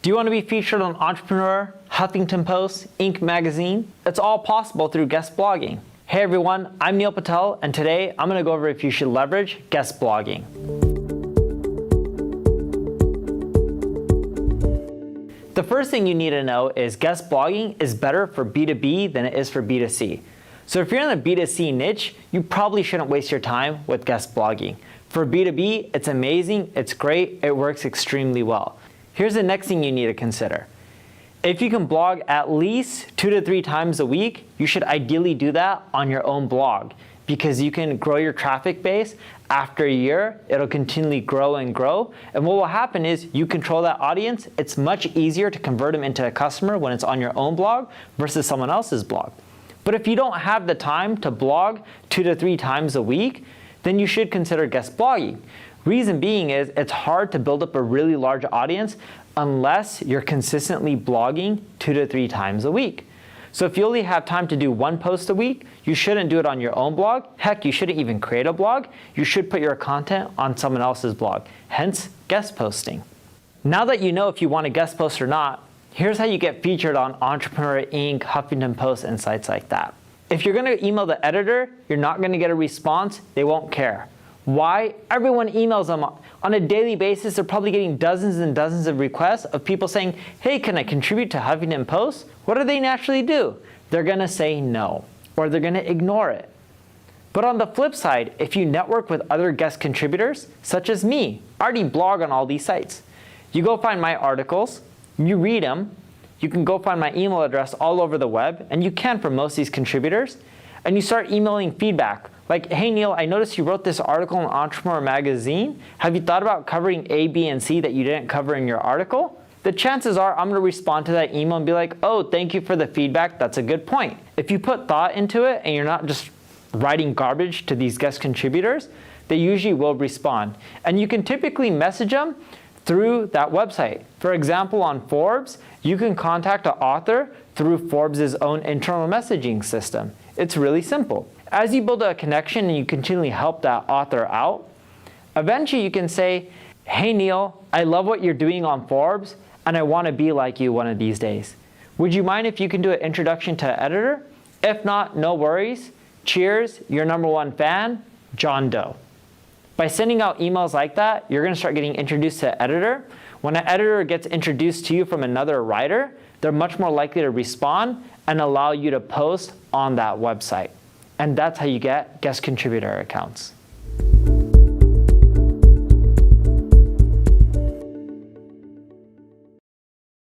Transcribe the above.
Do you want to be featured on Entrepreneur, Huffington Post, Inc. magazine? It's all possible through guest blogging. Hey everyone, I'm Neil Patel, and today I'm going to go over if you should leverage guest blogging. The first thing you need to know is guest blogging is better for B2B than it is for B2C. So if you're in the B2C niche, you probably shouldn't waste your time with guest blogging. For B2B, it's amazing, it's great, it works extremely well. Here's the next thing you need to consider. If you can blog at least 2 to 3 times a week, you should ideally do that on your own blog because you can grow your traffic base. After a year, it'll continually grow and grow. And what will happen is you control that audience. It's much easier to convert them into a customer when it's on your own blog versus someone else's blog. But if you don't have the time to blog 2 to 3 times a week, then you should consider guest blogging. Reason being is it's hard to build up a really large audience unless you're consistently blogging 2 to 3 times a week. So if you only have time to do 1 post a week, you shouldn't do it on your own blog. Heck, you shouldn't even create a blog. You should put your content on someone else's blog, hence guest posting. Now that you know if you want to guest post or not, here's how you get featured on Entrepreneur, Inc., Huffington Post, and sites like that. If you're going to email the editor, you're not going to get a response. They won't care. Why? Everyone emails them on a daily basis. They're probably getting dozens and dozens of requests of people saying, hey, can I contribute to Huffington Post? What do they naturally do? They're going to say no, or they're going to ignore it. But on the flip side, if you network with other guest contributors, such as me, I already blog on all these sites. You go find my articles, you read them, you can go find my email address all over the web, and you can for most of these contributors, and you start emailing feedback. Like, hey Neil, I noticed you wrote this article in Entrepreneur magazine. Have you thought about covering A, B, and C that you didn't cover in your article? The chances are I'm going to respond to that email and be like, oh, thank you for the feedback. That's a good point. If you put thought into it and you're not just writing garbage to these guest contributors, they usually will respond. And you can typically message them through that website. For example, on Forbes, you can contact an author through Forbes' own internal messaging system. It's really simple. As you build a connection and you continually help that author out, eventually you can say, hey Neil, I love what you're doing on Forbes and I want to be like you one of these days. Would you mind if you can do an introduction to an editor? If not, no worries. Cheers, your #1 fan, John Doe. By sending out emails like that, you're going to start getting introduced to an editor. When an editor gets introduced to you from another writer, they're much more likely to respond and allow you to post on that website. And that's how you get guest contributor accounts.